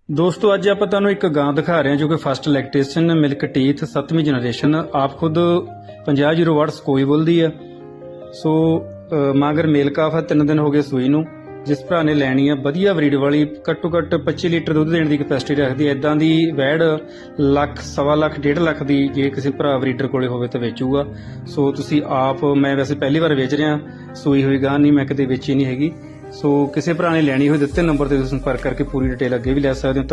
ਦੋਸਤੋ ਅੱਜ ਆਪਾਂ ਤੁਹਾਨੂੰ ਇੱਕ ਗਾਂ ਦਿਖਾ ਰਹੇ ਹਾਂ ਜੋ ਕਿ ਫਸਟ ਲੈਕਟੇਸ਼ਨ ਮਿਲਕ ਟੀਥ 7ਵੀਂ ਜਨਰੇਸ਼ਨ ਆਪ ਖੁਦ 5008 ਕੋਈ ਬੋਲਦੀ ਆ। ਸੋ ਮਾਗਰ ਮੇਲ ਕਾਫ ਆ, 3 ਦਿਨ ਹੋ ਗਏ ਸੂਈ ਨੂੰ। ਜਿਸ ਭਰਾ ਨੇ ਲੈਣੀ ਆ ਵਧੀਆ ਬਰੀਡ ਵਾਲੀ, ਘੱਟੋ ਘੱਟ 25 ਲੀਟਰ ਦੁੱਧ ਦੇਣ ਦੀ ਕੈਪੈਸਿਟੀ ਰੱਖਦੀ, ਇਦਾਂ ਦੀ ਵੈੜ ਲੱਖ, ਸਵਾ ਲੱਖ, 1.5 ਲੱਖ ਦੀ ਜੇ ਕਿਸੇ ਭਰਾ ਬਰੀਡਰ ਕੋਲੇ ਹੋਵੇ ਤਾਂ ਵੇਚੂਗਾ। ਸੋ ਤੁਸੀਂ ਆਪ, ਮੈਂ ਵੈਸੇ ਪਹਿਲੀ ਵਾਰ ਵੇਚ ਰਿਹਾ, ਸੂਈ ਹੋਈ ਗਾਂ ਨਹੀਂ, ਮੈਂ ਕਦੇ ਵੇਚੀ ਨਹੀਂ ਹੈਗੀ। ਸੋ ਕਿਸੇ ਭਰਾ ਨੇ ਲੈਣੀ ਹੋਈ ਦਿੱਤੇ ਨੰਬਰ ਤੇ ਤੁਸੀਂ ਸੰਪਰਕ ਕਰਕੇ ਪੂਰੀ ਡਿਟੇਲ ਅੱਗੇ ਵੀ ਲੈ ਸਕਦੇ ਹੋ।